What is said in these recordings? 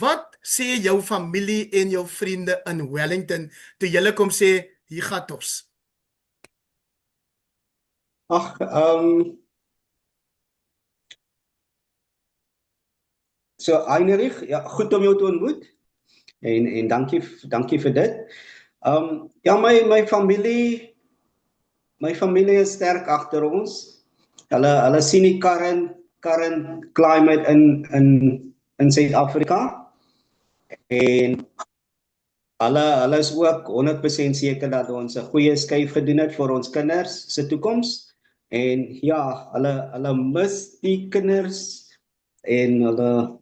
Wat sê jou familie en jou vriende in Wellington toe julle kom sê hier gaan ons? Ag, so Heinrich, ja, goed om jou te ontmoet en dankie vir dit. Ja, my familie is sterk agter ons. Hulle sien die current climate in Suid-Afrika en hulle is ook 100% seker dat ons 'n goeie skuif gedoen het vir ons kinders se toekoms. En ja, hulle mis die kinders en hulle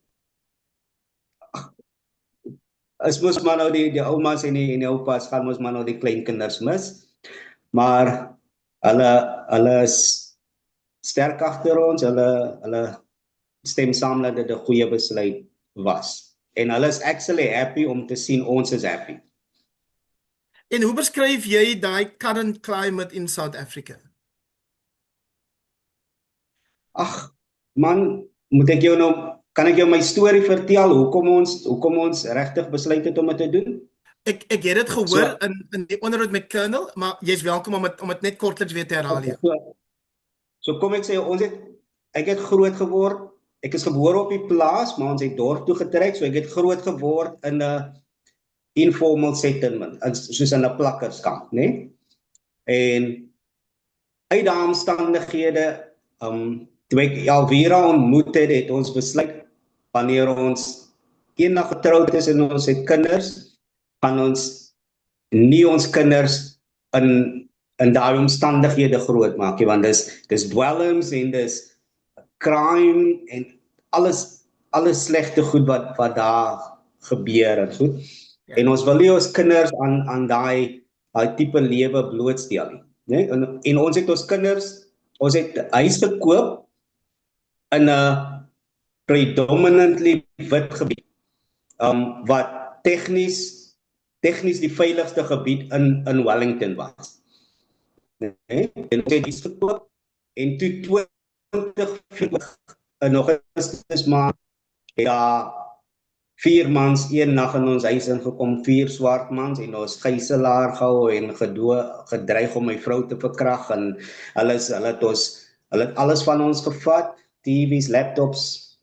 is mos maar nou die oumas en die oupas gaan mos maar nou die kleinkinders mis. Maar hulle is sterk agter ons. Hulle stem saam dat dit 'n goeie besluit was. En hulle is actually happy om te sien ons is happy. En hoe beskryf jy daai current climate in South Africa? Ag, man, kan ek jou my storie vertel hoekom ons regtig besluit het om dit te doen? Ek het dit gehoor in die onderhoud met Colonel, maar jy's welkom om dit net kortliks weer te herhaal. Ja. So kom ek sê ek het groot geword. Ek is gebore op die plaas, maar ons het dorp toe getrek, so ek het groot geword in 'n informal settlement, soos in 'n plakkerskamp, né? En uit daardie omstandighede, toe ek Elvira ontmoet het ons besluit wanneer ons eendag getroud is en ons het kinders, gaan ons nie ons kinders in daardie omstandighede grootmaak nie, want dis dwelms en dis crime en alles slegte goed wat daar gebeur en goed. Ja. En ons wil nie ons kinders aan daai tipe lewe blootstel nie, né? En ons het ons kinders, ons het 'n huis gekoop in 'n predominantly wit gebied, wat tegnies die veiligste gebied in Wellington was. Nee? En ons het huis gekoop en toe 20 in Augustus maand ja 4 mans een nag in ons huis ingekom, 4 swart mans en ons gijslaer gehou en gedreig om my vrou te verkrag en hulle het alles van ons gevat, TV's, laptops,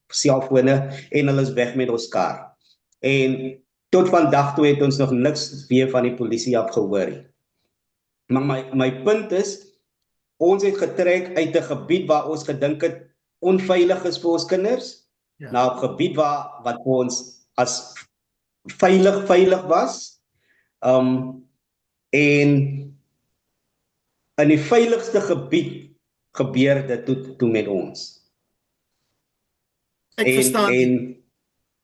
selfone en hulle is weg met ons kar. En tot vandag toe het ons nog niks weer van die polisie af gehoor nie. Maar my punt is, ons het getrek uit 'n gebied waar ons gedink het onveilig is vir ons kinders, na 'n gebied wat vir ons as veilig was. En in die veiligste gebied gebeur dit toe met ons. Ek verstaan. En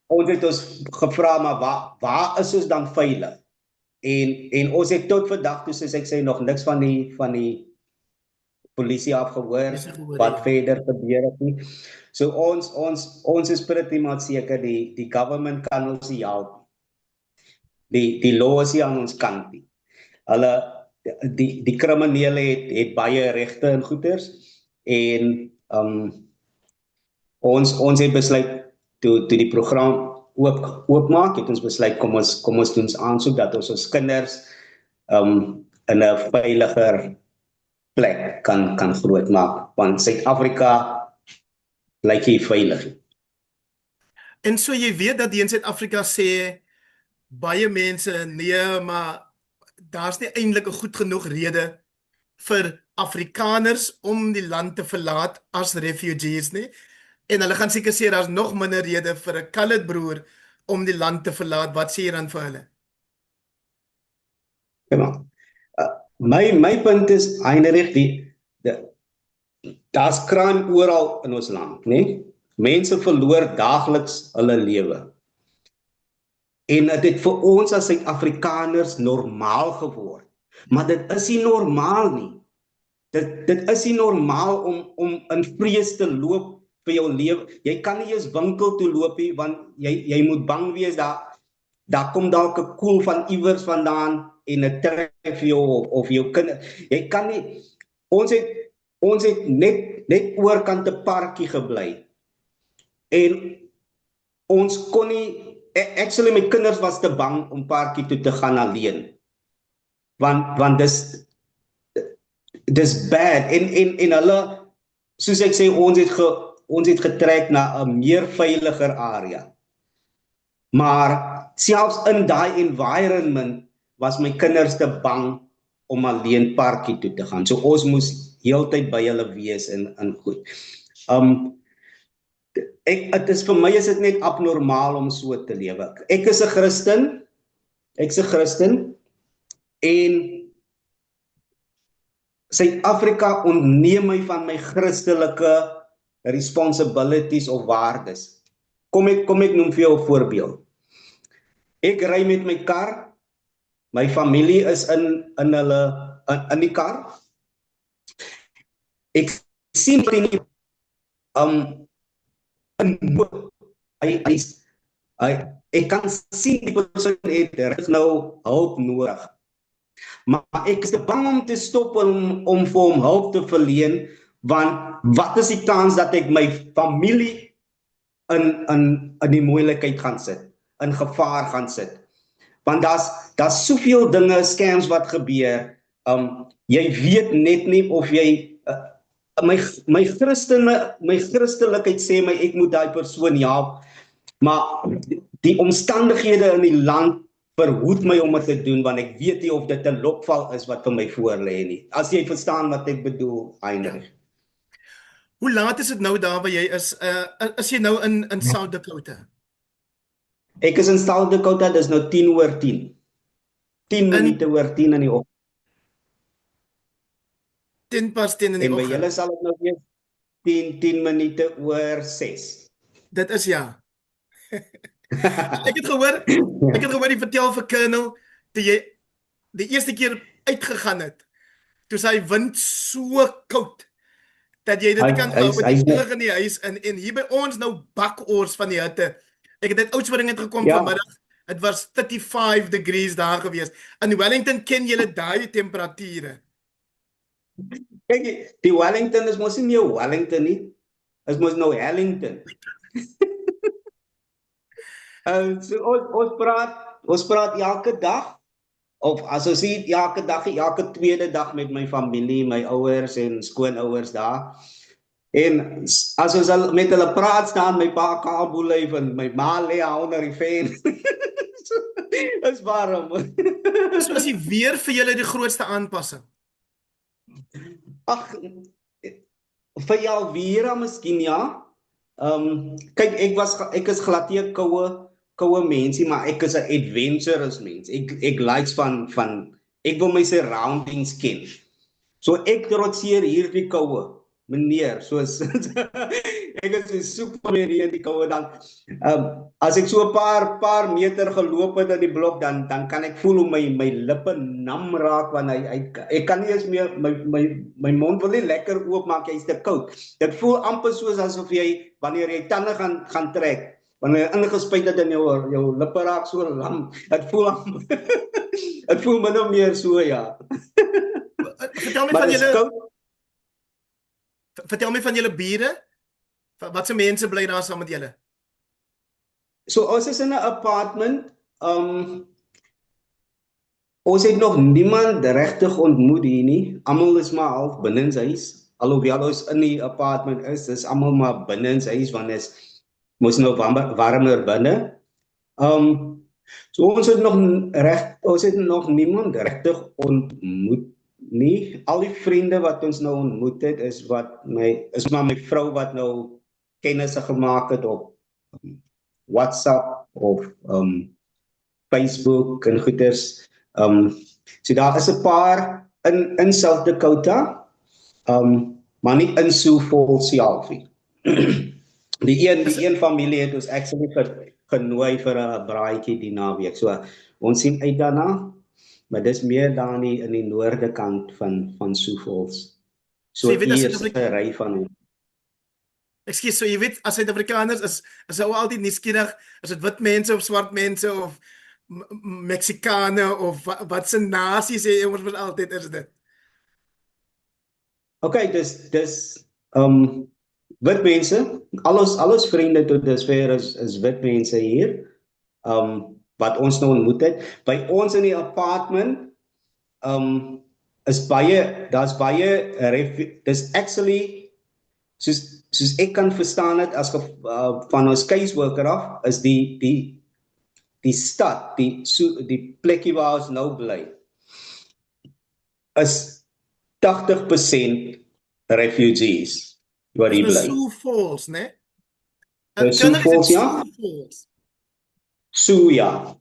ons het ons gevra, maar waar is ons dan veilig? En ons het tot vandag toe, soos ek sê, nog niks van die polisie afgehoor, wat verder gebeur het nie. So ons is pretty much seker die government kan ons nie help. Die law is nie aan ons kant nie. Die kriminele het baie regte en goeders en ons het besluit toe die program oopmaak, het ons besluit kom ons doen ons aansoek dat ons kinders in 'n veiliger plek kan grootmaak, want Suid-Afrika lyk nie veilig nie. En so jy weet dat die in Suid-Afrika sê baie mense nee, maar daar's nie eintlik 'n goed genoeg rede vir Afrikaners om die land te verlaat as refugees nie. En hulle gaan seker sê daar's nog minder rede vir 'n colored broer om die land te verlaat. Wat sê jy dan vir hulle? Ja. My punt is Heinrich, daar's crime oral in ons land, né? Mense verloor daagliks hulle lewe. En dit het vir ons as Suid-Afrikaners normaal geword. Maar dit is nie normaal nie. Dit is nie normaal om in vrees te loop vir jou lewe. Jy kan nie eens winkel toe loop nie, want jy moet bang wees daar kom dalk 'n koel van iewers vandaan en dit tref jou of jou kinders. Jy kan nie, ons het net oorkant 'n parkie gebly. En ons kon nie, actually my kinders was te bang om parkie toe te gaan alleen. Want dis bad en hulle, soos ek sê, ons het getrek na 'n meer veiliger area. Maar selfs in daai environment was my kinders te bang om alleen parkie toe te gaan. So ons moes heeltyd by hulle wees en goed. Dit is vir my is dit net abnormaal om so te lewe. Ek is 'n Christen en Suid-Afrika ontneem my van my Christelike responsibilities of waardes. Kom ek noem vir jou 'n voorbeeld. Ek ry met my kar, my familie is in die kar. Ek sien nie ek kan sien die persoon het nou hulp nodig. Maar ek is te bang om te stop om vir hom hulp te verleen, want wat is die kans dat ek my familie in die moeilikheid gaan sit, in gevaar gaan sit? Want daar's soveel dinge, scams wat gebeur. Jy weet net nie of jy my Christelikheid sê my ek moet daai persoon help, maar die omstandighede in die land verhoed my om dit te doen, want ek weet nie of dit 'n lokval is wat vir my voor lê nie. As jy verstaan wat ek bedoel, Heinrich. Hoe laat is dit nou daar waar jy is? Is jy nou in South Dakota? Ek is in South Dakota, dis nou 10:10. 10 minute oor 10 in die oggend. 10:10 in die En by oggend. julle sal dit nou wees 10 minute oor 6. Dit is ja. Ek het gehoor jy vertel vir Colonel, toe jy die eerste keer uitgegaan het, toe sy wind so koud, dat jy dit kan hou met die terug in die huis, en hier by ons nou bakoors van die hitte. Ek het uit Oudtshoorn het gekom vanmiddag, het was 35 degrees daar gewees. In Wellington ken julle daai temperature. Kyk, die Wellington is mos nie meer Wellington nie, is mos nou Hellington. So ons praat elke dag, of as ons sê elke dag, elke tweede dag met my familie, my ouers en skoonouers daar. En as ons al met hulle praat, staan my pa Kaboeleef en my ma lê onder die ven. Is warm. So is die weer vir julle die grootste aanpassing? Ag, vir jou weer miskien ja. Kyk, ek is glad nie 'n koue mensie, maar ek is 'n adventurous mens. Ek likes van ek wil my surroundings ken. So ek trotseer hierdie koue, meneer, soos ek is super in die koue dan. As ek so 'n paar meter geloop het in die blok, dan kan ek voel hoe my lippe nam raak, want ek kan nie eens meer my mond wil nie lekker oopmaak, hy's te koud. Dit voel amper soos asof jy wanneer jy tande gaan trek, wanneer jy ingespuit het in jou lippe raak so lam. Dit voel dit voel min of meer so, ja. Vertel my van julle bure. Wat se mense bly daar saam met julle? So ons is in 'n apartment. Ons het nog niemand regtig ontmoet hier nie. Almal is maar half binne in huis. Alhoewel ons in die apartment is almal maar binne in huis, want dit mos nou warmer binne. So ons het nog niemand regtig ontmoet nie. Al die vriende wat ons nou ontmoet het is maar my vrou wat nou kennisse gemaak het op WhatsApp of Facebook en goeders. So daar is 'n paar in South Dakota, maar nie in Sioux Falls self nie. Die een familie het ons actually genooi vir 'n braaitjie die naweek. So ons sien uit daarna, maar dis meer daar in die noorde kant van Sioux Falls. So hier is 'n ry van. Ekskuus, so jy weet, as Suid-Afrikaners is ou altyd nuuskierig, as dit wit mense of swart mense of Meksikane of wat se nasie sê ons moet altyd is dit. Okay, dis wit mense, al ons vriende tot dusver is wit mense hier. Wat ons nou ontmoet het. By ons in die apartment daar's baie dis actually soos ek kan verstaan dit as van ons caseworker af is die stad, die plekkie waar ons nou bly is 80% refugees wat hier Dis bly. Sioux Falls, né? Sioux Falls, ja? Sioux, ja.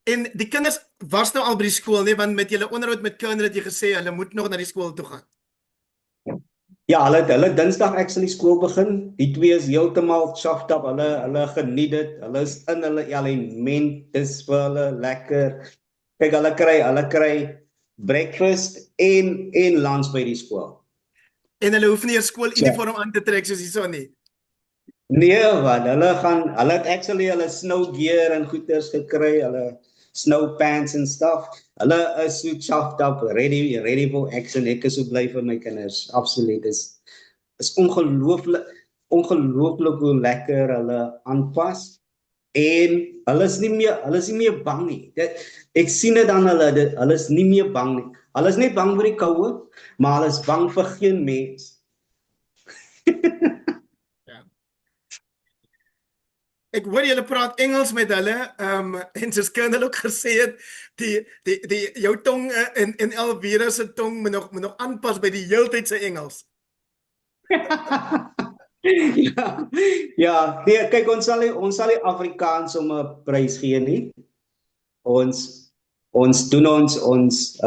En die kinders was nou al by die skool, nee, want met julle onderhoud met kinders het jy gesê hulle moet nog na die skool toe gaan. Ja, hulle Dinsdag actually skool begin. Die twee is heeltemal chuffed up. Hulle geniet dit. Hulle is in hulle element. Dis vir hulle lekker. Kyk, hulle kry breakfast en lunch by die skool. En hulle hoef nie 'n skooluniform aan te trek soos hierso nie. Nee, wat hulle het actually hulle snow gear en goeders gekry, hulle snow pants and stuff. Hulle is so chuffed up, ready for action. Ek is so bly vir my kinders. Absoluut. Is ongelooflik hoe lekker hulle aanpas. En hulle is nie meer bang nie. Ek sien dit aan hulle is nie meer bang nie. Hulle is net bang vir die koue, maar hulle is bang vir geen mens. Ek hoor julle praat Engels met hulle, en soos Colonel ook gesê het, die jou tong en Elvira se tong moet nog aanpas by die heeltydse Engels. Ja, nee, kyk ons sal nie Afrikaans om 'n prys gee nie. Ons doen ons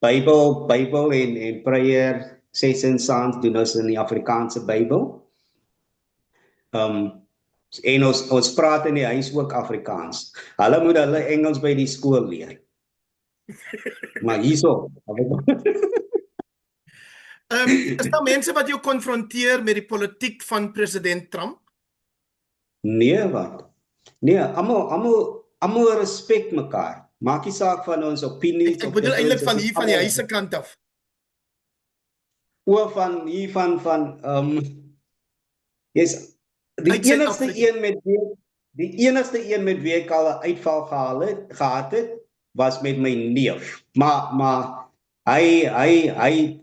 Bybel en prayer sessions saans doen ons in die Afrikaanse Bybel. En ons praat in die huis ook Afrikaans. Hulle moet hulle Engels by die skool leer. Maar hierso. Is daar mense wat jou konfronteer met die politiek van president Trump? Nee, wat? Nee, almal respek mekaar. Maak nie saak van ons opinies. Ek bedoel eintlik van hier van die huis se kant af. O, van hier van yes, die enigste een met wie ek al 'n uitval gehad het, was met my neef. Maar hy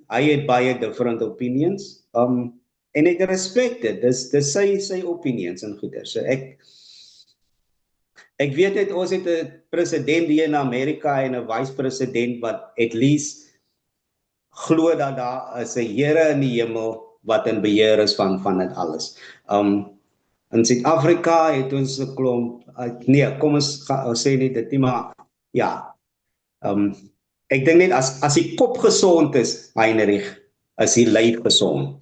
het baie different opinions. En ek respect dit. Dis sy opinions en goeie. So ek weet net ons het 'n president hier in Amerika en 'n vice-president wat at least glo dat daar is 'n Here in die hemel wat in beheer is van dit alles. In Suid-Afrika het ons 'n klomp nee, kom ons sê nie dit nie, maar ja. Ek dink net as die kop gesond is, Heinrich, is die lyf gesond.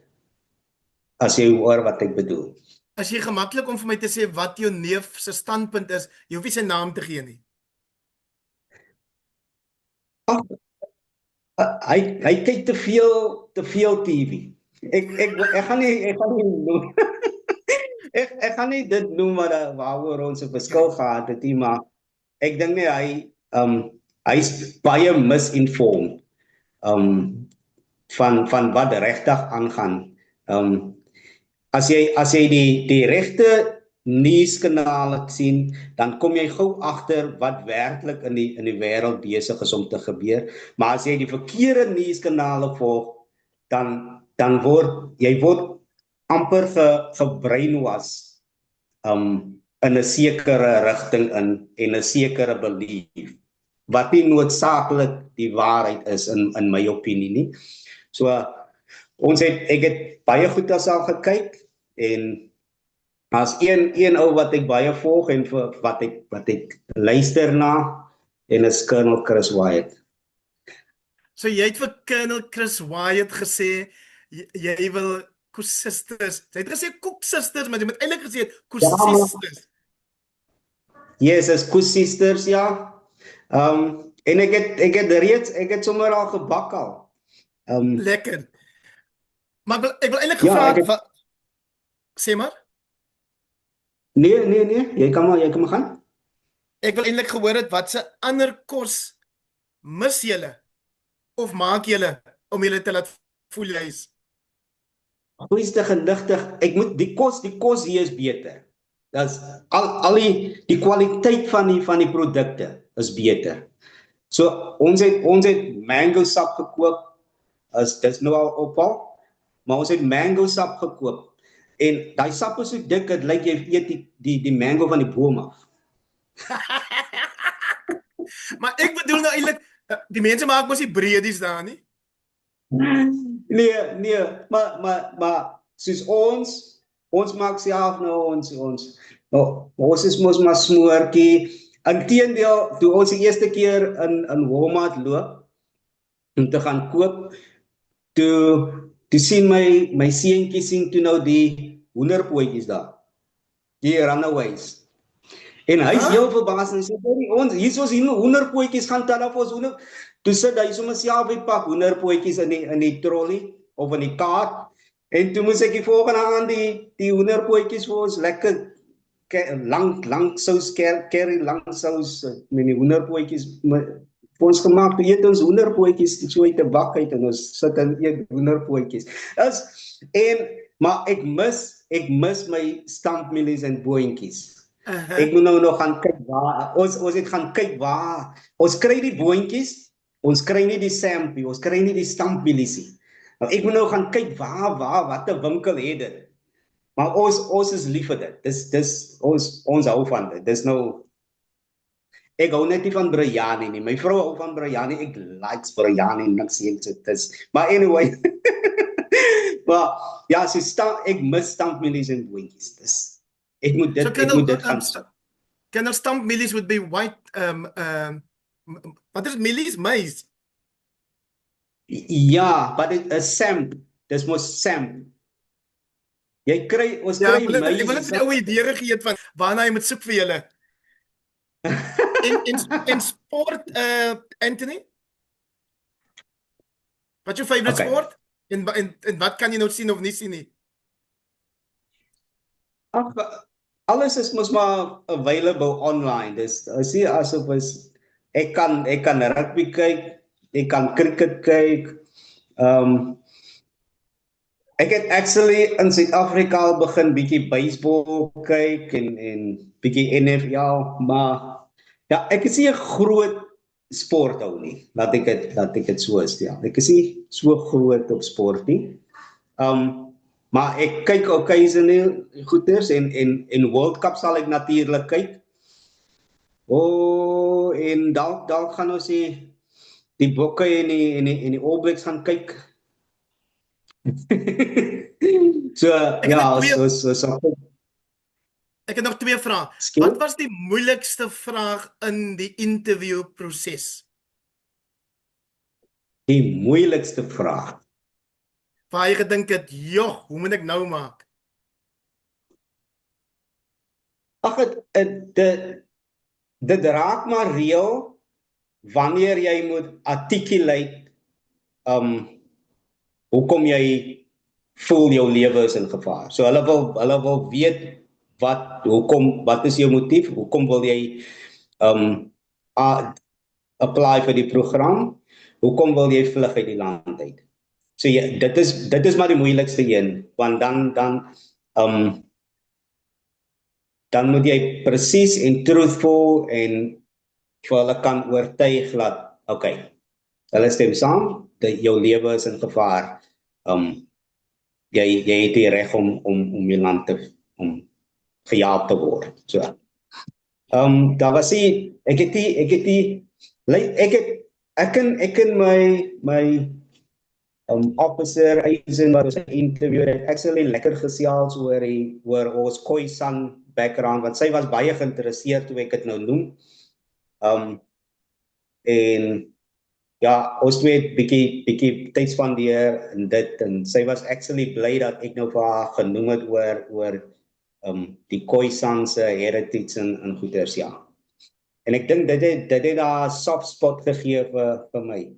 As jy hoor wat ek bedoel. As jy gemaklik om vir my te sê wat jou neef se standpunt is, jy hoef nie sy naam te gee nie. Hy kyk te veel TV. Ek gaan nie noem. Ek gaan nie dit noem waaroor ons 'n verskil gehad het nie, maar ek dink nie hy's baie misinformed van wat regtig aangaan. As jy die regte nuuskanale sien, dan kom jy gou agter wat werklik in die wêreld besig is om te gebeur. Maar as jy die verkeerde nuuskanale volg, dan word amper gebrainwash in 'n sekere rigting en 'n sekere belief wat nie noodsaaklik die waarheid is in my opinie nie. So ek het baie goed daarself gekyk en as een ou wat ek baie volg en wat ek luister na en is Colonel Chris Wyatt. So jy het vir Colonel Chris Wyatt gesê jy wil Koes-sisters. Jy het gesê Koek-sisters, maar jy moet eintlik gesê Koes-sisters. Yes, is Koes-sisters, ja. En ek het sommer al gebak al. Lekker. Maar ek wil eintlik gevra sê maar. Nee, jy kan maar gaan. Ek wil eintlik gehoor het wat se ander kos mis julle of maak julle om julle te laat voel juis? Goeieste geligtig, die kos hier is beter. Dis al die kwaliteit van die produkte is beter. So ons het mango sap gekoop. Dis nou al ophal, maar ons het mango sap gekoop. En daai sap is so dik, dit lyk jy eet die mango van die boom af. Maar ek bedoel nou eintlik, die mense maak mos nie breedies daar nie. Nee, maar soos ons maak self nou ons is mos maar smoortjie. Inteendeel, toe ons die eerste keer in Walmart loop om te gaan koop, toe sien my seentjie sien toe nou die hoenderpootjies daar. Die runaways. En hy is heel verbaas en sê, hier is ons hoenderpootjies, gaan tel af ons hoender. Toe sit hy sommer self die pak hoenderpootjies in die trolley of in die kaart. En toe moes ek die volgende aan die hoenderpootjies vir ons lekker lang sous curry, lang sous met die hoenderpootjies vir ons gemaak. Toe eet ons hoenderpootjies so uit 'n bak uit en ons sit en eet hoenderpootjies. Maar ek mis my stampmielies en boontjies. Ek moet nou nog gaan kyk waar, ons het gaan kyk waar, ons kry die boontjies, ons kry nie die sampie, ons kry nie die stampmielies nie. Nou, ek moet nou gaan kyk wat 'n winkel het dit. Maar ons is lief vir dit, ons hou van dit, dis nou, ek hou net nie van biryani nie, my vrou hou van biryani, ek likes biryani, niks eens, maar anyway, maar ja, ek mis stampmielies en boontjies, dis, ek moet dit gaan stap. Kinders stampmielies would be white, wat is mielies? Maize? Ja, but it is samp, dis mos samp. Ons kry maize. Ek wil net 'n ou idee gegee het van waarna jy moet soek vir julle. En sport, Anthony? Wat is jou favorite sport? En wat kan jy nou sien of nie sien nie? Alles is mos maar available online. Dis sien asof ek kan rugby kyk, ek kan cricket kyk. Ek het actually in Suid-Afrika al begin bietjie baseball kyk en bietjie NFL, maar ja, ek is nie 'n groot sport hou nie. Laat ek dit so stel. Ek is nie so groot op sport nie. Maar ek kyk occasionally goeters en World Cup sal ek natuurlik kyk. En dalk gaan ons die Bokke en die All Blacks gaan kyk. So ja, ek het nog 2 vrae. Wat was die moeilikste vraag in die interview proses? Die moeilikste vraag. Waar jy gedink het, "Joh, hoe moet ek nou maak?" Ag, dit raak maar reël wanneer jy moet articulate hoekom jy voel jou lewe is in gevaar. So hulle wil weet wat is jou motief? Hoekom wil jy apply vir die program? Hoekom wil jy vlug uit die land uit? So ja, dit is maar die moeilikste een, want dan moet jy presies en truthful en vir hulle kan oortuig dat okay, hulle stem saam, dat jou lewe is in gevaar. Jy het die reg om jou land om gejaag te word. So. Daar was ek en my officer Eisen wat ons interview het actually lekker gesels oor ons Khoisan background, want sy was baie geïnteresseerd toe ek dit nou noem. En ja, ons het bietjie tyd spandeer en dit, en sy was actually bly dat ek nou vir haar genoem het oor die Khoisan se heritage en goeders, ja. En ek dink dit het daar 'n soft spot gegee vir my.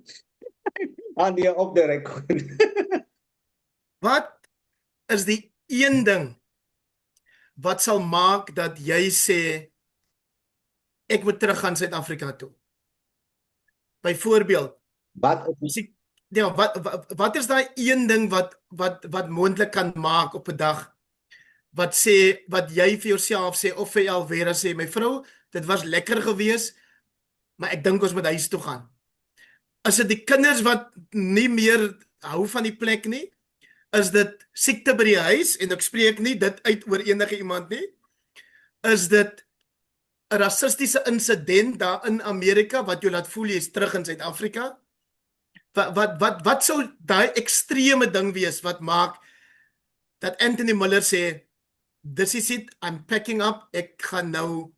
Aan die op die rekord. Wat is die een ding wat sal maak dat jy sê ek moet terug gaan Suid-Afrika toe? Byvoorbeeld, Wat ja, wat is daai een ding wat moontlik kan maak op 'n dag wat sê wat jy vir jouself sê of vir Elvera sê, my vrou, dit was lekker geweest, maar ek dink ons moet huis toe gaan. Is dit die kinders wat nie meer hou van die plek nie? Is dit siekte by die huis en ek spreek nie dit uit oor enige iemand nie? Is dit 'n rassistiese insident daar in Amerika wat jou laat voel jy's terug in Suid-Afrika? Wat sou daai ekstreme ding wees wat maak dat Anthony Miller sê this is it, I'm packing up, ek gaan nou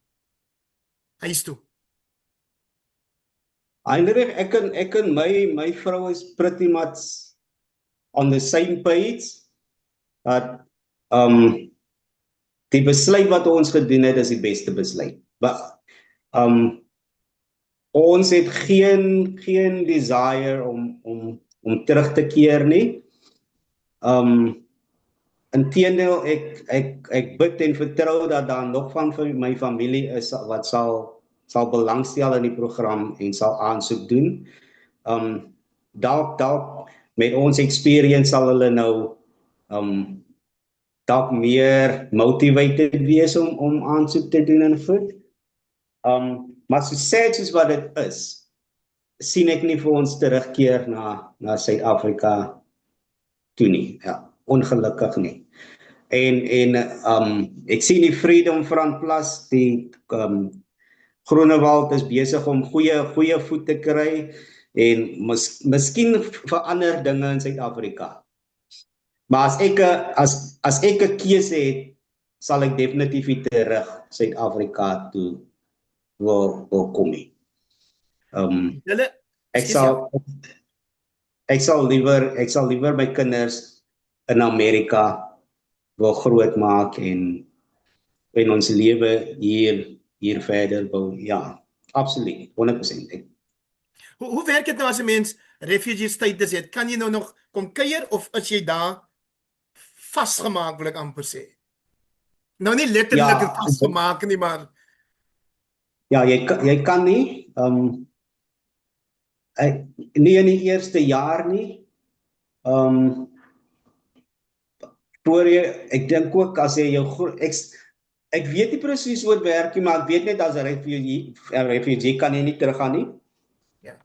huis toe. Heinrich, ek en my vrou is pretty much on the same page dat die besluit wat ons gedoen het is die beste besluit. Maar ons het geen desire om terug te keer nie. Inteendeel, ek bid en vertrou dat daar nog van my familie is wat sal belangstel in die program en sal aansoek doen. Dalk met ons experience sal hulle nou dalk meer motivated wees om aansoek te doen en goed. Maar so sad soos wat dit is, sien ek nie vir ons terugkeer na Suid-Afrika toe nie. Ja, ongelukkig nie. En ek sien die Freedom Front Plus, die Groenewald is besig om goeie voet te kry en miskien verander dinge in Suid-Afrika. Maar as ek 'n keuse het, sal ek definitief nie terug Suid-Afrika toe wil kom nie. Ek sal liewer my kinders in Amerika wil grootmaak en ons lewe hier verder wil, ja, absoluut, 100%. Hoe werk dit nou as 'n mens refugee status het? Kan jy nou nog kom kuier of is jy daar vasgemaak, wil ek amper sê? Nou nie letterlik vasgemaak nie, maar ja, jy kan nie nie in die eerste jaar nie. Ek dink ook as jy jou ek weet nie presies hoe dit werk nie, maar ek weet net as 'n refugee kan jy nie teruggaan nie. Ja.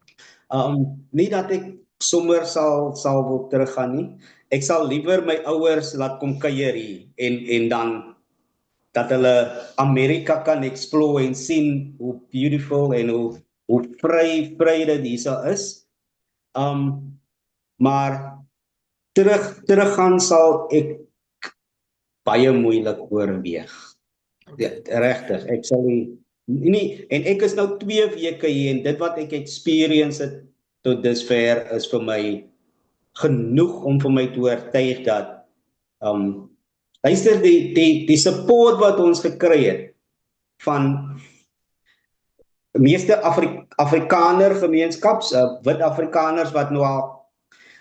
Nie dat ek sommer sal wil teruggaan nie. Ek sal liewer my ouers laat kom kuier hier en dan dat hulle Amerika kan explore en sien hoe beautiful en hoe vry dit hierso is. Maar teruggaan sal ek baie moeilik oorweeg. Ja, regtig, ek sal nie, en ek is nou 2 weke hier en dit wat ek experience het tot dusver is vir my genoeg om vir my te oortuig dat luister, die support wat ons gekry het van meeste Afrikaner gemeenskaps, wit Afrikaners wat nou al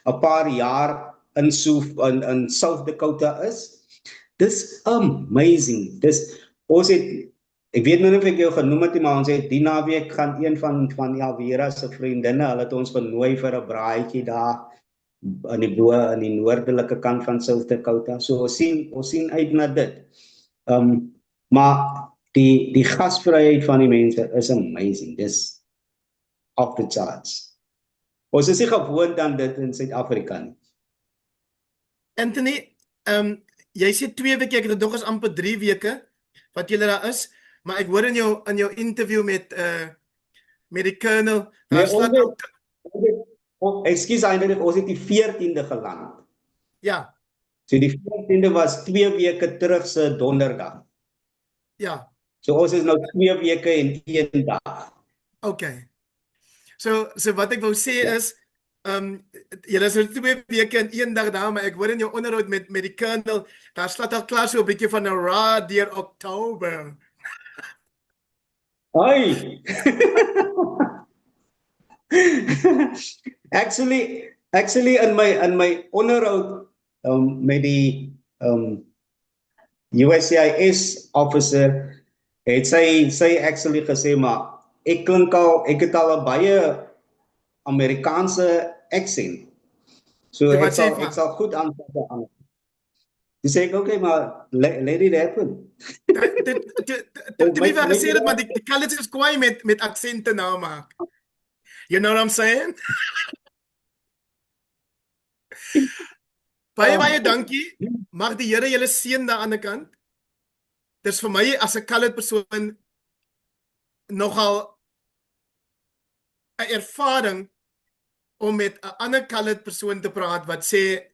'n paar jaar in South Dakota is, dis amazing. Ons het, ek weet nou nie of ek jou genoem het, maar ons het die naweek gaan een van Elvera se vriendinne, hulle het ons genooi vir 'n braaitjie daar in die noordelike kant van South Dakota. So ons sien uit na dit. Maar die gasvryheid van die mense is amazing. Dis off the charts. Ons is nie gewoond aan dit in Suid-Afrika nie. Anthony, jy sê 2 weke, ek het nog eens amper 3 weke wat julle daar is, maar ek hoor in jou interview met die Colonel, Ekskuus eintlik, ons het die 14de geland. Ja. So die 14de was 2 weke terug se donderdag. Ja. So ons is nou 2 weke en 1 dag. Okay. So wat ek wou sê is, julle is nou 2 weke en 1 dag daar, maar ek hoor in jou onderhoud met die Colonel, daar slaat al klaar so 'n bietjie van 'n raad deur Oktober. Ai. Actually in my onderhoud met die USCIS officer het sy actually gesê, maar ek het al 'n baie Amerikaanse accent So Toe, wat sê jy ek van? sal goed antwoord aan. Dis sê ek okay, maar let it happen. To be fair gesê dit, maar die colours is kwaai met aksente nou maak. You know what I'm saying? Baie dankie. Mag die Here julle seën daar aan die kant. Dis vir my as 'n colored persoon nogal 'n ervaring om met 'n ander colored persoon te praat wat sê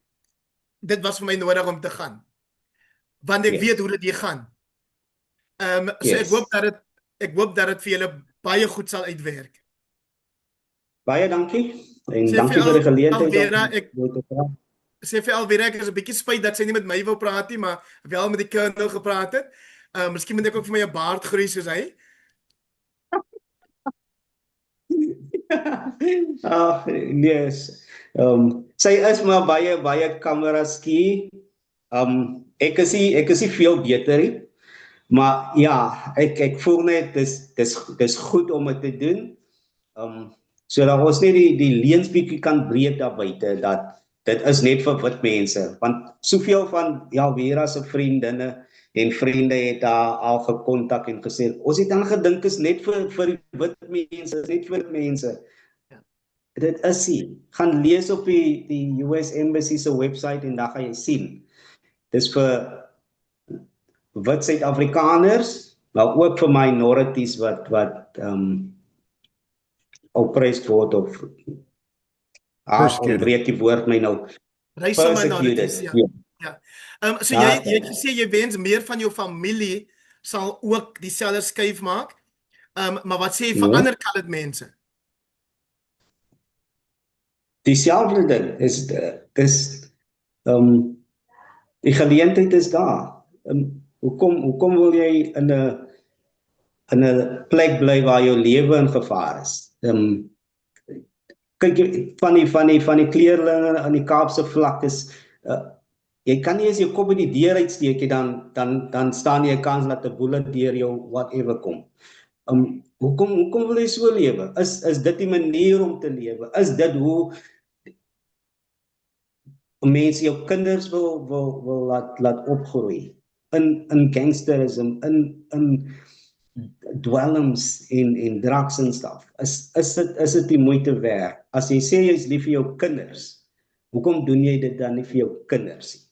dit was vir my nodig om te gaan. Want ek weet hoe dit hier gaan. So ek hoop dat dit vir julle baie goed sal uitwerk. Baie dankie en Sê dankie vir vir die geleentheid Alvera, om te praat. Sê vir Alvera ek is 'n bietjie spyt dat sy nie met my wou praat nie, maar wel met die Colonel gepraat het. Miskien moet ek ook vir my 'n baard groei soos hy. Ag, nee. Sy is maar baie kamera skie. Ek is nie veel beter nie. Maar ja, ek voel net dis goed om dit te doen. Sodat ons net die leuns bietjie kan breek daar buite dat dit is net vir wit mense, want soveel van Vera se vriendinne en vriende het haar al gekontak en gesê ons het dan gedink is net vir die wit mense, net vir wit mense. Dit is nie. Gaan lees op die US Embassy se website en dan gaan jy sien. Dis vir wit Suid-Afrikaners, maar ook vir minorities wat oppressed word of ontbreek die woord my nou. Racial minorities, ja. So jy het gesê jy wens meer van jou familie sal ook dieselfde skuif maak. Maar wat sê jy vir ander colored mense? Dieselfde ding is die geleentheid is daar. Hoekom wil jy in 'n plek bly waar jou lewe in gevaar is? Kyk van die kleerlinge aan die Kaapse vlaktes, jy kan nie eens jou kop in die deur uitsteek dan staan jy 'n kans dat 'n bullet deur jou whatever kom. Hoekom wil jy so lewe? Is dit die manier om te lewe? Is dit hoe mense jou kinders wil laat opgroei in gangsterism, in dwelms en drugs en stuff? Is dit die moeite werd? As jy sê jy is lief vir jou kinders, hoekom doen jy dit dan nie vir jou kinders nie?